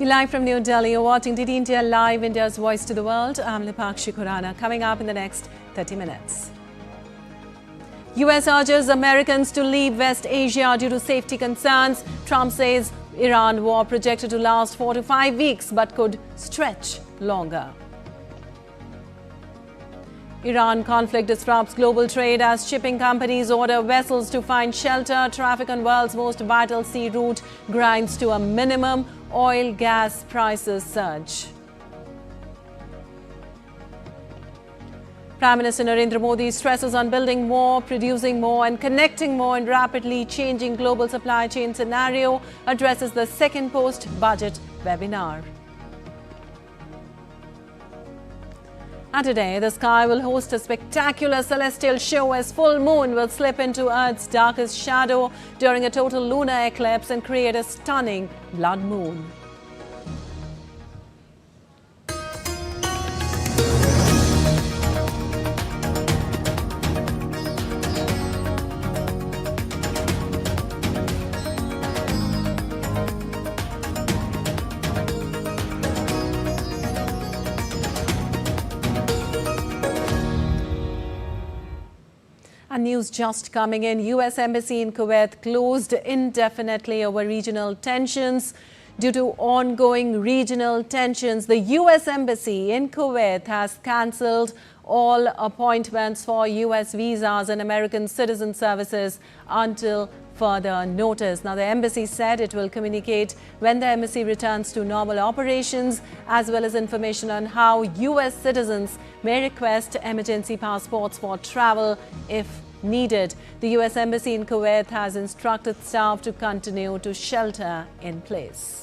Live from New Delhi, you're watching DD India Live, India's voice to the world. I'm Lipakshi Khurana. Coming up in the next 30 minutes. US urges Americans to leave West Asia due to safety concerns. Trump says Iran war projected to last 4 to 5 weeks but could stretch longer. Iran conflict disrupts global trade as shipping companies order vessels to find shelter. Traffic on world's most vital sea route grinds to a minimum. Oil, gas prices surge. Prime Minister Narendra Modi stresses on building more, producing more and connecting more in rapidly changing global supply chain scenario, addresses the second post-budget webinar. And today, the sky will host a spectacular celestial show as full moon will slip into Earth's darkest shadow during a total lunar eclipse and create a stunning blood moon. And news just coming in. U.S. Embassy in Kuwait closed indefinitely over regional tensions. Due to ongoing regional tensions, the U.S. Embassy in Kuwait has cancelled all appointments for U.S. visas and American citizen services until further notice. Now, the embassy said it will communicate when the embassy returns to normal operations, as well as information on how U.S. citizens may request emergency passports for travel if needed. The U.S. Embassy in Kuwait has instructed staff to continue to shelter in place.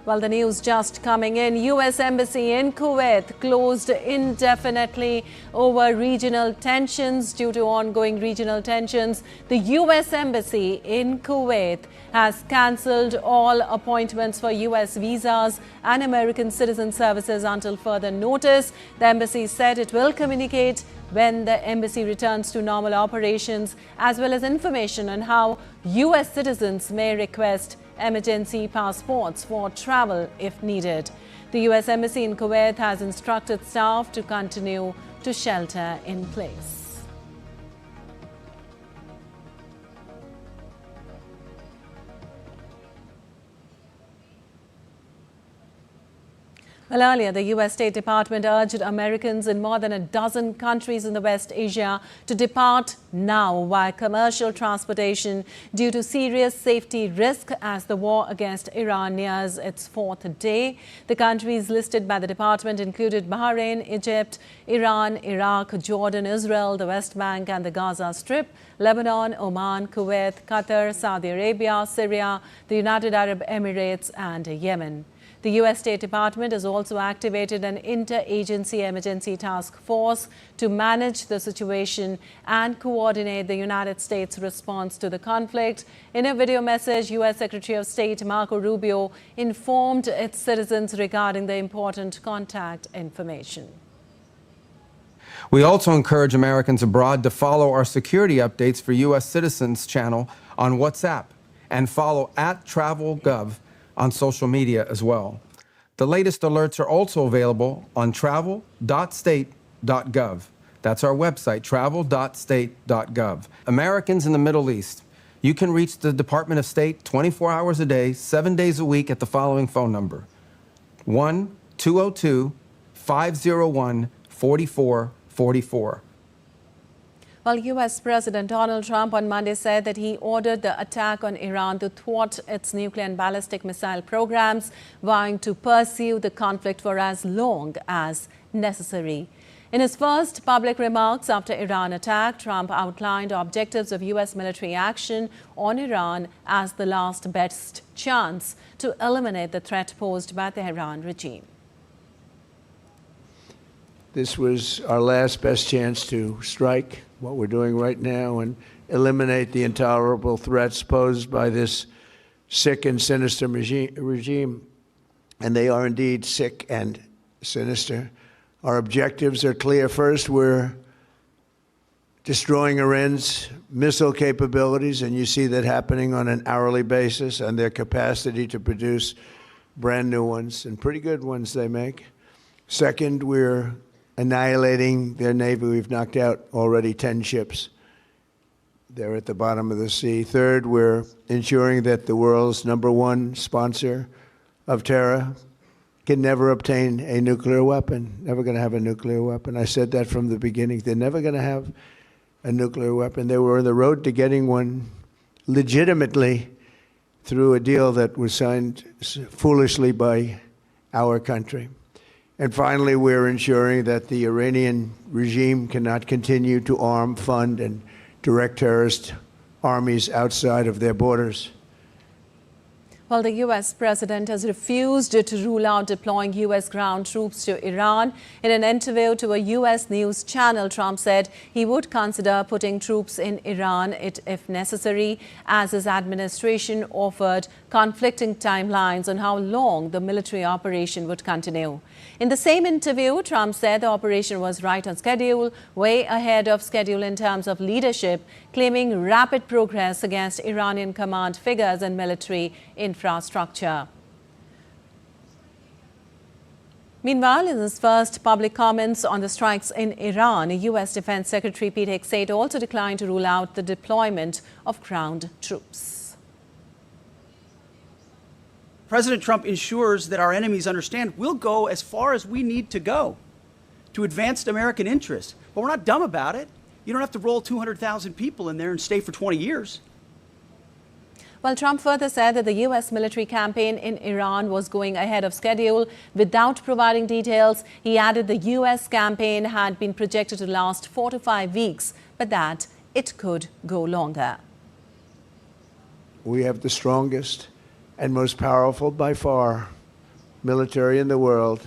Well, the news just coming in. U.S. Embassy in Kuwait closed indefinitely over regional tensions. Due to ongoing regional tensions, the U.S. Embassy in Kuwait has cancelled all appointments for U.S. visas and American citizen services until further notice. The embassy said it will communicate when the embassy returns to normal operations, as well as information on how U.S. citizens may request emergency passports for travel if needed. The U.S. Embassy in Kuwait has instructed staff to continue to shelter in place. Well, earlier, the U.S. State Department urged Americans in more than a dozen countries in the West Asia to depart now via commercial transportation due to serious safety risk as the war against Iran nears its fourth day. The countries listed by the department included Bahrain, Egypt, Iran, Iraq, Jordan, Israel, the West Bank and the Gaza Strip, Lebanon, Oman, Kuwait, Qatar, Saudi Arabia, Syria, the United Arab Emirates and Yemen. The U.S. State Department has also activated an interagency emergency task force to manage the situation and coordinate the United States' response to the conflict. In a video message, U.S. Secretary of State Marco Rubio informed its citizens regarding the important contact information. We also encourage Americans abroad to follow our security updates for U.S. citizens channel on WhatsApp and follow @TravelGov on social media as well. The latest alerts are also available on travel.state.gov. That's our website, travel.state.gov. Americans in the Middle East, you can reach the Department of State 24 hours a day, 7 days a week at the following phone number: 1-202-501-4444. Well, U.S. President Donald Trump on Monday said that he ordered the attack on Iran to thwart its nuclear and ballistic missile programs, vowing to pursue the conflict for as long as necessary. In his first public remarks after Iran attack, Trump outlined objectives of U.S. military action on Iran as the last best chance to eliminate the threat posed by the Iran regime. This was our last best chance to strike what we're doing right now and eliminate the intolerable threats posed by this sick and sinister regime. And they are indeed sick and sinister. Our objectives are clear. First, we're destroying Iran's missile capabilities, and you see that happening on an hourly basis, and their capacity to produce brand new ones, and pretty good ones they make. Second, we're annihilating their Navy. We've knocked out already 10 ships. They're at the bottom of the sea. Third, we're ensuring that the world's #1 sponsor of terror can never obtain a nuclear weapon, never going to have a nuclear weapon. I said that from the beginning. They're never going to have a nuclear weapon. They were on the road to getting one legitimately through a deal that was signed foolishly by our country. And finally, we're ensuring that the Iranian regime cannot continue to arm, fund, and direct terrorist armies outside of their borders. Well, the U.S. president has refused to rule out deploying U.S. ground troops to Iran. In an interview to a U.S. news channel, Trump said he would consider putting troops in Iran if necessary, as his administration offered conflicting timelines on how long the military operation would continue. In the same interview, Trump said the operation was right on schedule, way ahead of schedule in terms of leadership, claiming rapid progress against Iranian command figures and military infrastructure. Meanwhile, in his first public comments on the strikes in Iran, U.S. Defense Secretary Pete Hegseth also declined to rule out the deployment of ground troops. President Trump ensures that our enemies understand we'll go as far as we need to go to advance American interests. But we're not dumb about it. You don't have to roll 200,000 people in there and stay for 20 years. Well, Trump further said that the U.S. military campaign in Iran was going ahead of schedule without providing details. He added the U.S. campaign had been projected to last 4 to 5 weeks, but that it could go longer. We have the strongest and most powerful by far military in the world,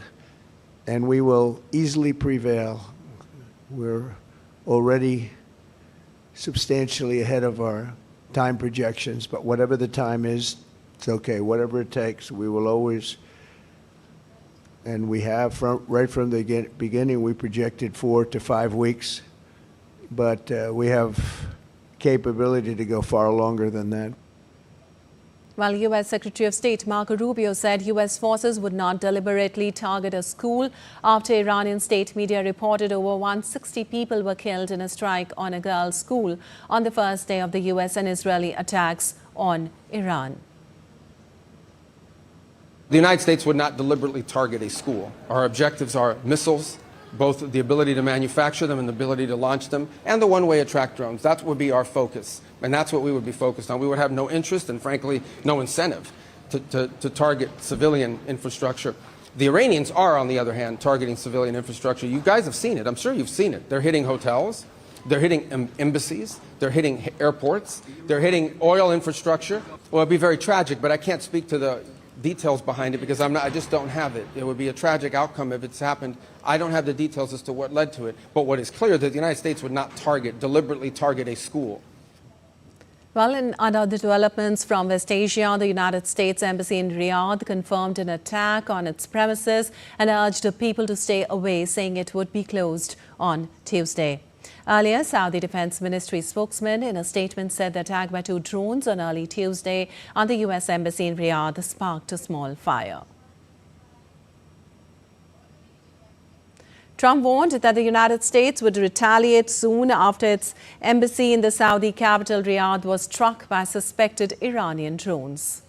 and we will easily prevail. We're already substantially ahead of our time projections, but whatever the time is, it's okay. Whatever it takes, we will always, and we have right from the beginning, we projected 4 to 5 weeks, but we have capability to go far longer than that. While U.S. Secretary of State Marco Rubio said U.S. forces would not deliberately target a school after Iranian state media reported over 160 people were killed in a strike on a girls' school on the first day of the U.S. and Israeli attacks on Iran. The United States would not deliberately target a school. Our objectives are missiles, both the ability to manufacture them and the ability to launch them, and the one-way attract drones. That would be our focus, and that's what we would be focused on. We would have no interest and, frankly, no incentive to target civilian infrastructure. The Iranians are, on the other hand, targeting civilian infrastructure. You guys have seen it. I'm sure you've seen it. They're hitting hotels. They're hitting embassies. They're hitting airports. They're hitting oil infrastructure. Well, it'd be very tragic, but I can't speak to the details behind it because I just don't have it. It would be a tragic outcome if it's happened. I don't have the details as to what led to it. But what is clear is that the United States would not deliberately target a school. Well, in other developments from West Asia, the United States Embassy in Riyadh confirmed an attack on its premises and urged people to stay away, saying it would be closed on Tuesday. Earlier, Saudi Defense Ministry spokesman in a statement said the attack by 2 drones on early Tuesday on the U.S. Embassy in Riyadh sparked a small fire. Trump warned that the United States would retaliate soon after its embassy in the Saudi capital Riyadh was struck by suspected Iranian drones.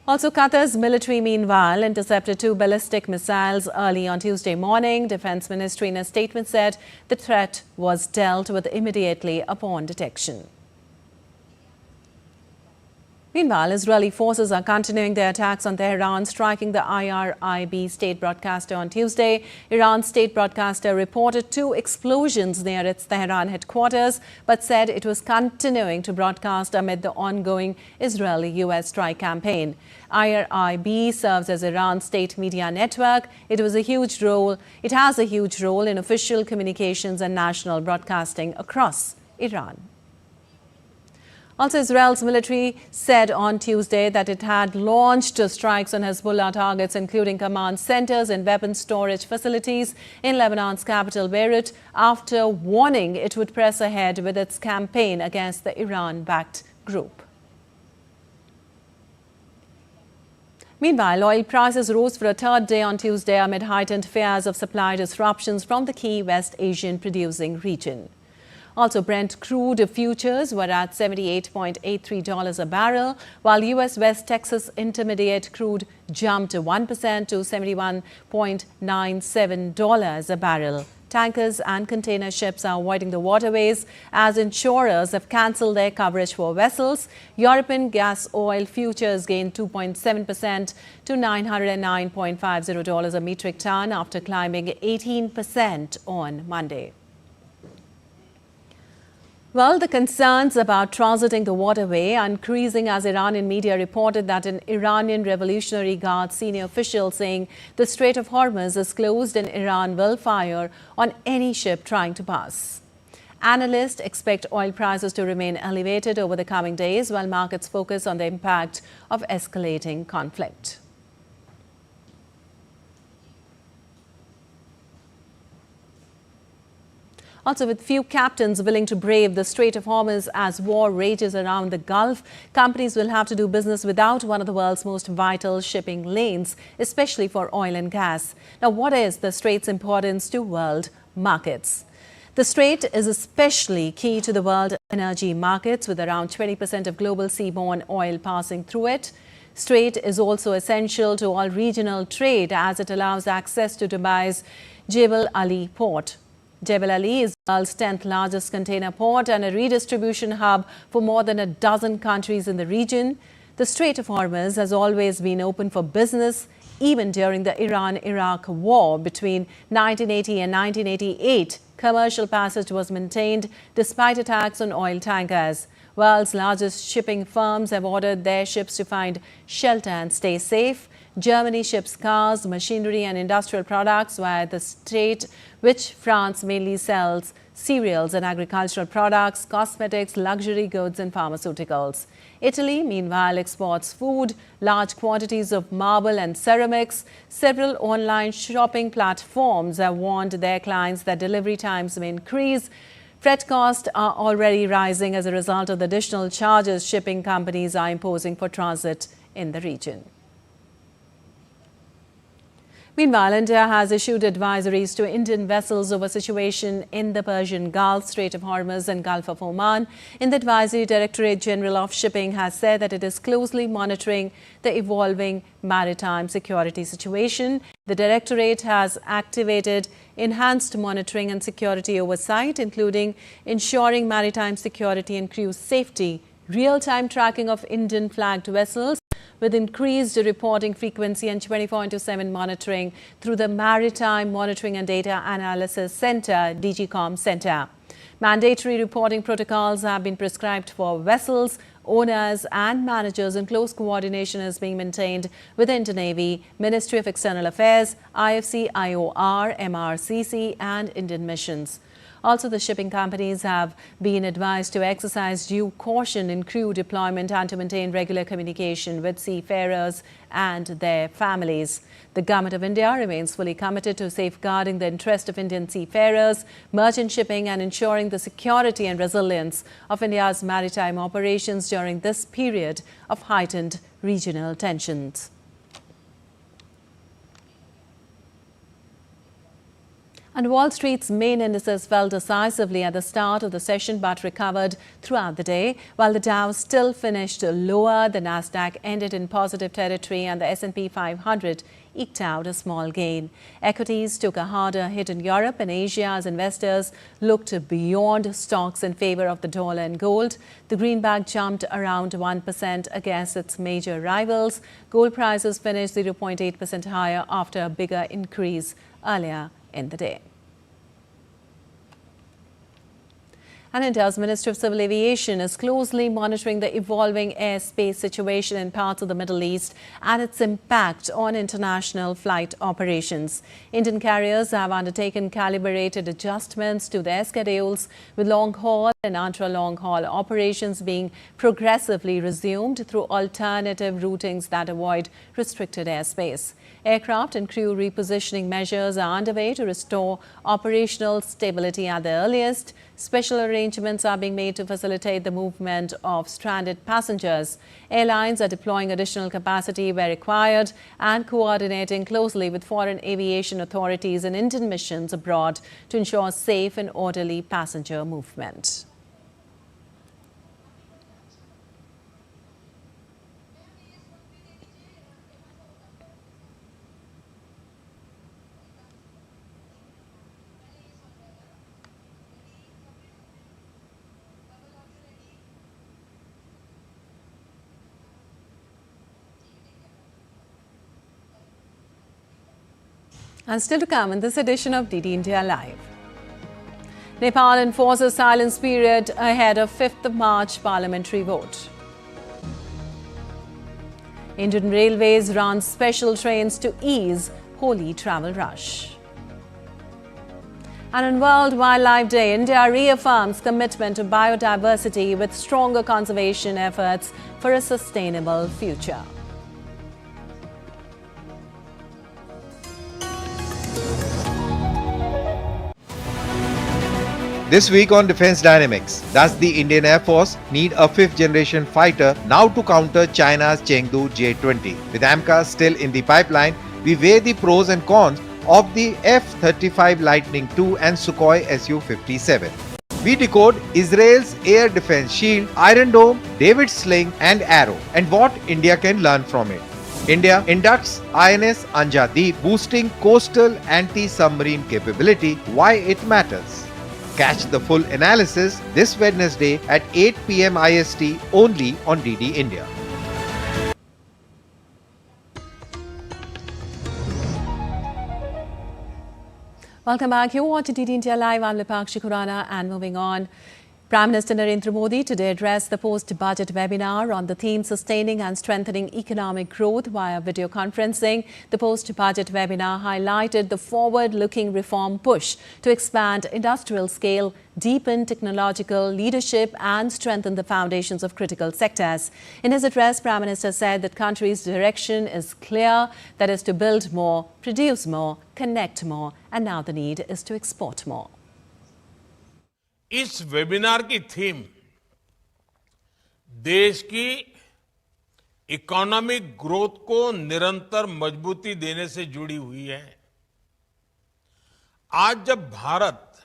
Also, Qatar's military, meanwhile, intercepted 2 ballistic missiles early on Tuesday morning. Defense Ministry in a statement said the threat was dealt with immediately upon detection. Meanwhile, Israeli forces are continuing their attacks on Tehran, striking the IRIB state broadcaster on Tuesday. Iran's state broadcaster reported 2 explosions near its Tehran headquarters, but said it was continuing to broadcast amid the ongoing Israeli-US strike campaign. IRIB serves as Iran's state media network. It has a huge role in official communications and national broadcasting across Iran. Also, Israel's military said on Tuesday that it had launched strikes on Hezbollah targets, including command centers and weapons storage facilities in Lebanon's capital, Beirut, after warning it would press ahead with its campaign against the Iran-backed group. Meanwhile, oil prices rose for a third day on Tuesday amid heightened fears of supply disruptions from the key West Asian producing region. Also, Brent crude futures were at $78.83 a barrel, while U.S. West Texas Intermediate crude jumped 1% to $71.97 a barrel. Tankers and container ships are avoiding the waterways as insurers have cancelled their coverage for vessels. European gas oil futures gained 2.7% to $909.50 a metric ton after climbing 18% on Monday. Well, the concerns about transiting the waterway are increasing as Iranian media reported that an Iranian Revolutionary Guard senior official saying the Strait of Hormuz is closed and Iran will fire on any ship trying to pass. Analysts expect oil prices to remain elevated over the coming days while markets focus on the impact of escalating conflict. Also, with few captains willing to brave the Strait of Hormuz as war rages around the Gulf, companies will have to do business without one of the world's most vital shipping lanes, especially for oil and gas. Now, what is the Strait's importance to world markets? The Strait is especially key to the world energy markets, with around 20% of global seaborne oil passing through it. Strait is also essential to all regional trade as it allows access to Dubai's Jebel Ali port. Jebel Ali is the world's 10th largest container port and a redistribution hub for more than a dozen countries in the region. The Strait of Hormuz has always been open for business, even during the Iran-Iraq war between 1980 and 1988. Commercial passage was maintained despite attacks on oil tankers. World's largest shipping firms have ordered their ships to find shelter and stay safe. Germany ships cars, machinery and industrial products via the strait, which France mainly sells cereals and agricultural products, cosmetics, luxury goods and pharmaceuticals. Italy, meanwhile, exports food, large quantities of marble and ceramics. Several online shopping platforms have warned their clients that delivery times may increase. Freight costs are already rising as a result of the additional charges shipping companies are imposing for transit in the region. Meanwhile, India has issued advisories to Indian vessels over situation in the Persian Gulf, Strait of Hormuz and Gulf of Oman. In the advisory, Directorate General of Shipping has said that it is closely monitoring the evolving maritime security situation. The Directorate has activated enhanced monitoring and security oversight, including ensuring maritime security and crew safety, real-time tracking of Indian-flagged vessels, with increased reporting frequency and 24/7 monitoring through the Maritime Monitoring and Data Analysis Center, DGCOM Center. Mandatory reporting protocols have been prescribed for vessels, owners and managers, and close coordination is being maintained with the Indian Navy, Ministry of External Affairs, IFC, IOR, MRCC and Indian missions. Also, the shipping companies have been advised to exercise due caution in crew deployment and to maintain regular communication with seafarers and their families. The Government of India remains fully committed to safeguarding the interest of Indian seafarers, merchant shipping and ensuring the security and resilience of India's maritime operations during this period of heightened regional tensions. And Wall Street's main indices fell decisively at the start of the session but recovered throughout the day. While the Dow still finished lower, the Nasdaq ended in positive territory and the S&P 500 eked out a small gain. Equities took a harder hit in Europe and Asia as investors looked beyond stocks in favor of the dollar and gold. The greenback jumped around 1% against its major rivals. Gold prices finished 0.8% higher after a bigger increase earlier in the day. And India's Ministry of Civil Aviation is closely monitoring the evolving airspace situation in parts of the Middle East and its impact on international flight operations. Indian carriers have undertaken calibrated adjustments to their schedules, with long-haul and ultra-long-haul operations being progressively resumed through alternative routings that avoid restricted airspace. Aircraft and crew repositioning measures are underway to restore operational stability at the earliest. Special arrangements are being made to facilitate the movement of stranded passengers. Airlines are deploying additional capacity where required and coordinating closely with foreign aviation authorities and Indian missions abroad to ensure safe and orderly passenger movement. And still to come in this edition of DD India Live. Nepal enforces silence period ahead of 5th of March parliamentary vote. Indian Railways runs special trains to ease Holi travel rush. And on World Wildlife Day, India reaffirms commitment to biodiversity with stronger conservation efforts for a sustainable future. This week on Defense Dynamics, does the Indian Air Force need a 5th generation fighter now to counter China's Chengdu J-20? With AMCA still in the pipeline, we weigh the pros and cons of the F-35 Lightning II and Sukhoi Su-57. We decode Israel's air defense shield, Iron Dome, David's Sling and Arrow, and what India can learn from it. India inducts INS Anja Deep, boosting coastal anti-submarine capability, why it matters. Catch the full analysis this Wednesday at 8 PM IST only on DD India. Welcome back. You're watching DD India Live. I'm Lipakshi Khurana, and moving on. Prime Minister Narendra Modi today addressed the post-budget webinar on the theme sustaining and strengthening economic growth via video conferencing. The post-budget webinar highlighted the forward-looking reform push to expand industrial scale, deepen technological leadership and strengthen the foundations of critical sectors. In his address, Prime Minister said that country's direction is clear, that is to build more, produce more, connect more, and now the need is to export more. इस webinar की theme देश की economic growth को निरंतर मजबूती देने से जुड़ी हुई है। आज जब भारत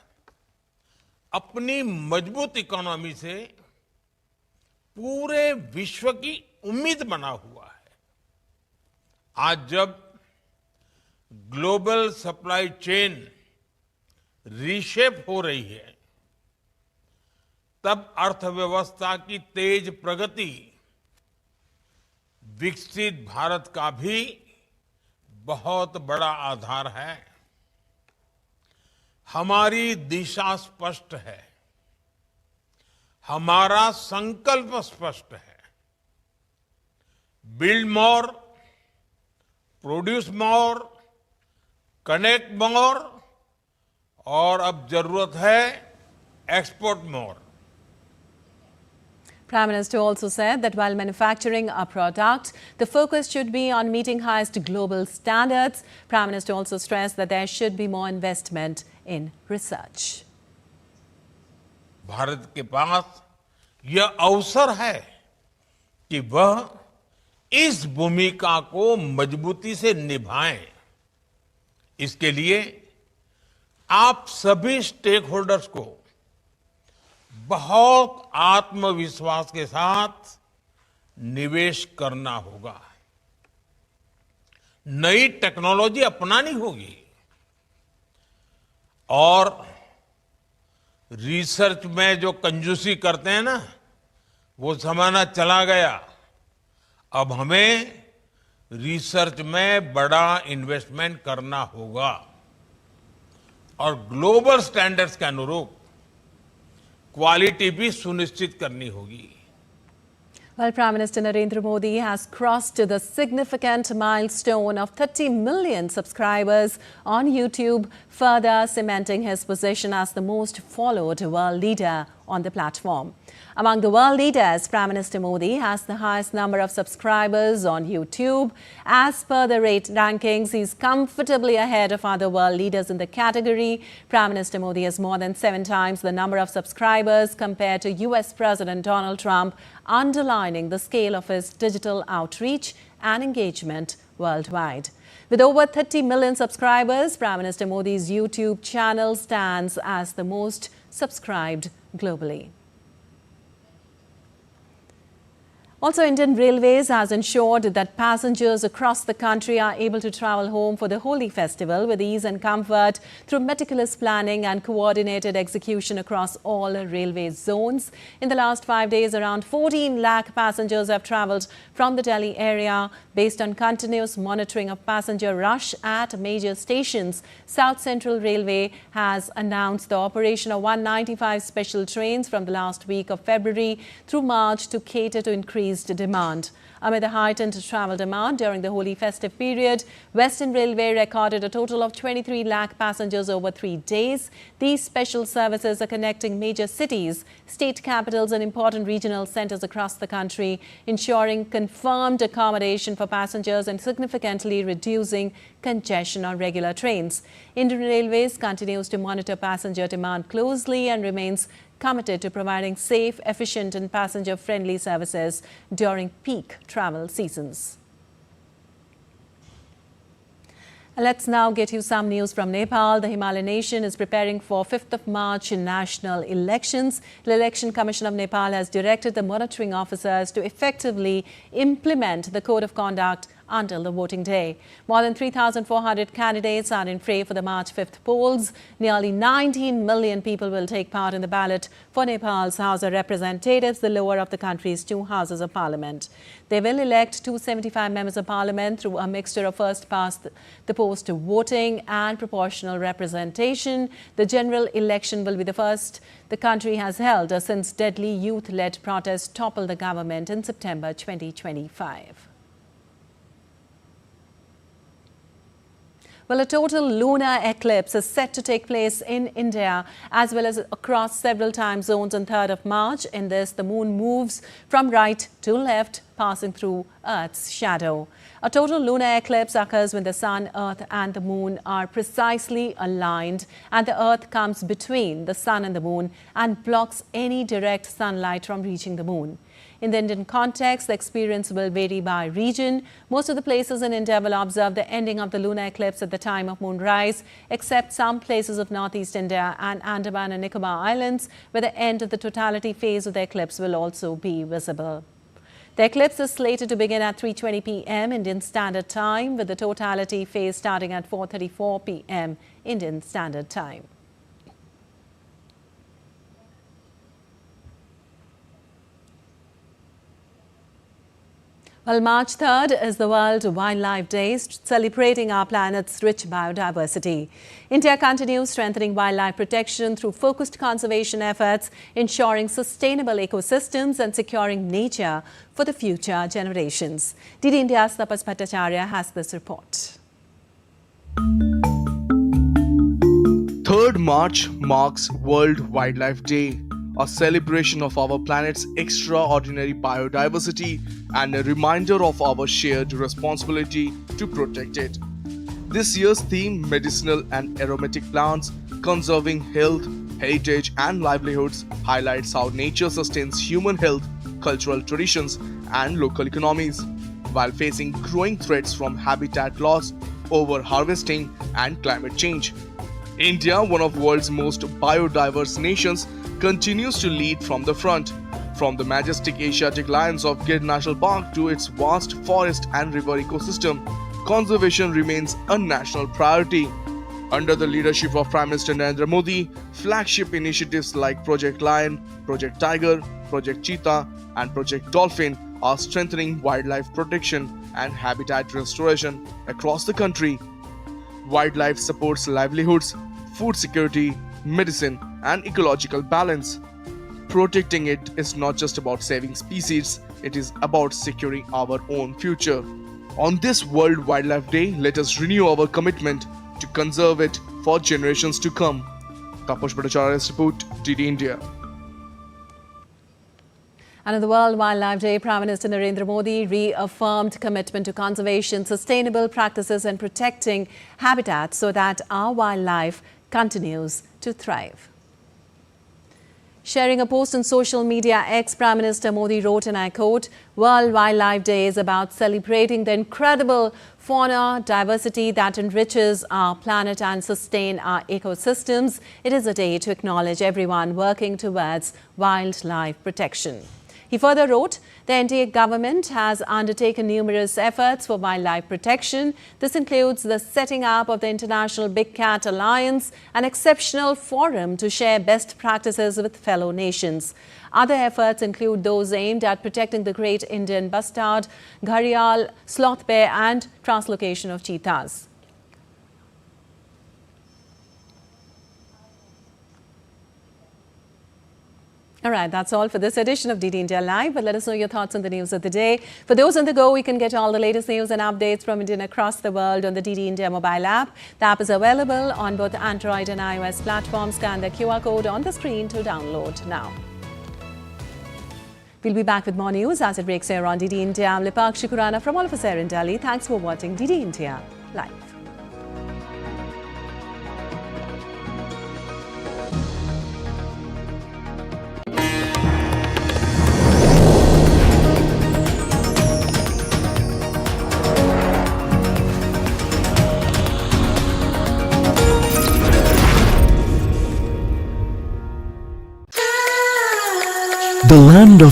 अपनी मजबूत इकोनॉमी से पूरे विश्व की उम्मीद बना हुआ है, आज जब ग्लोबल सप्लाई चेन रीशेप हो रही है, तब अर्थव्यवस्था की तेज प्रगति विकसित भारत का भी बहुत बड़ा आधार है। हमारी दिशा स्पष्ट है, हमारा संकल्प स्पष्ट है। Build more, produce more, connect मोर, और अब जरूरत है export more. Prime Minister also said that while manufacturing a product, the focus should be on meeting highest global standards. Prime Minister also stressed that there should be more investment in research. Bharat के पास यह अवसर है कि वह इस भूमिका को मजबूती से निभाएं। इसके लिए आप सभी स्टेक होल्डर्स को बहुत आत्मविश्वास के साथ निवेश करना होगा। नई टेक्नोलॉजी अपनानी होगी और रिसर्च में जो कंजूसी करते हैं ना, वो जमाना चला गया। अब हमें रिसर्च में बड़ा इन्वेस्टमेंट करना होगा और ग्लोबल स्टैंडर्ड्स के अनुरूप क्वालिटी भी सुनिश्चित करनी होगी। Well, Prime Minister Narendra Modi has crossed the significant milestone of 30 million subscribers on YouTube, further cementing his position as the most followed world leader on the platform. Among the world leaders, Prime Minister Modi has the highest number of subscribers on YouTube. As per the rankings, he's comfortably ahead of other world leaders in the category. Prime Minister Modi has more than 7 times the number of subscribers compared to US President Donald Trump, underlining the scale of his digital outreach and engagement worldwide. With over 30 million subscribers, Prime Minister Modi's YouTube channel stands as the most subscribed globally. Also, Indian Railways has ensured that passengers across the country are able to travel home for the Holi festival with ease and comfort through meticulous planning and coordinated execution across all railway zones. In the last 5 days, around 14 lakh passengers have travelled from the Delhi area. Based on continuous monitoring of passenger rush at major stations, South Central Railway has announced the operation of 195 special trains from the last week of February through March to cater to increased demand. Amid the heightened travel demand during the Holi festive period, Western Railway recorded a total of 23 lakh passengers over 3 days. These special services are connecting major cities, state capitals and important regional centres across the country, ensuring confirmed accommodation for passengers and significantly reducing congestion on regular trains. Indian Railways continues to monitor passenger demand closely and remains committed to providing safe, efficient and passenger-friendly services during peak travel seasons. Let's now get you some news from Nepal. The Himalayan nation is preparing for 5th of March national elections. The Election Commission of Nepal has directed the monitoring officers to effectively implement the Code of Conduct until the voting day. More than 3,400 candidates are in fray for the March 5th polls. Nearly 19 million people will take part in the ballot for Nepal's House of Representatives, the lower of the country's 2 houses of parliament. They will elect 275 members of parliament through a mixture of first-past-the-post voting and proportional representation. The general election will be the first the country has held since deadly youth-led protests toppled the government in September 2025. Well, a total lunar eclipse is set to take place in India as well as across several time zones on 3rd of March. In this, the moon moves from right to left, passing through Earth's shadow. A total lunar eclipse occurs when the Sun, Earth and the Moon are precisely aligned and the Earth comes between the Sun and the Moon and blocks any direct sunlight from reaching the Moon. In the Indian context, the experience will vary by region. Most of the places in India will observe the ending of the lunar eclipse at the time of moonrise, except some places of northeast India and Andaman and Nicobar Islands, where the end of the totality phase of the eclipse will also be visible. The eclipse is slated to begin at 3:20 p.m. Indian Standard Time, with the totality phase starting at 4:34 p.m. Indian Standard Time. Well, March 3rd is the World Wildlife Day, celebrating our planet's rich biodiversity. India continues strengthening wildlife protection through focused conservation efforts, ensuring sustainable ecosystems and securing nature for the future generations. DD India's Tapas Bhattacharya has this report. 3rd March marks World Wildlife Day, a celebration of our planet's extraordinary biodiversity and a reminder of our shared responsibility to protect it. This year's theme, Medicinal and Aromatic Plants, Conserving Health, Heritage and Livelihoods, highlights how nature sustains human health, cultural traditions and local economies, while facing growing threats from habitat loss, over-harvesting and climate change. India, one of the world's most biodiverse nations, continues to lead from the front. From the majestic Asiatic lions of Gir National Park to its vast forest and river ecosystem, conservation remains a national priority. Under the leadership of Prime Minister Narendra Modi, flagship initiatives like Project Lion, Project Tiger, Project Cheetah and Project Dolphin are strengthening wildlife protection and habitat restoration across the country. Wildlife supports livelihoods, food security, medicine and ecological balance. protecting it is not just about saving species, it is about securing our own future. On this World Wildlife Day, let us renew our commitment to conserve it for generations to come. Taposh Bhattacharya's report, DD India. And on the World Wildlife Day, Prime Minister Narendra Modi reaffirmed commitment to conservation, sustainable practices and protecting habitats so that our wildlife continues to thrive. Sharing a post on social media, Prime Minister Modi wrote, and I quote, "World Wildlife Day is about celebrating the incredible fauna diversity that enriches our planet and sustain our ecosystems. It is a day to acknowledge everyone working towards wildlife protection." He further wrote, the NDA government has undertaken numerous efforts for wildlife protection. This includes the setting up of the International Big Cat Alliance, an exceptional forum to share best practices with fellow nations. Other efforts include those aimed at protecting the great Indian bustard, gharial, sloth bear and translocation of cheetahs. All right, that's all for this edition of DD India Live, but let us know your thoughts on the news of the day. For those on the go, you can get all the latest news and updates from India and across the world on the DD India mobile app. The app is available on both Android and iOS platforms. Scan the QR code on the screen to download now. We'll be back with more news as it breaks here on DD India. I'm Lipakshi Khurana from all of us here in Delhi. Thanks for watching DD India Live. The land of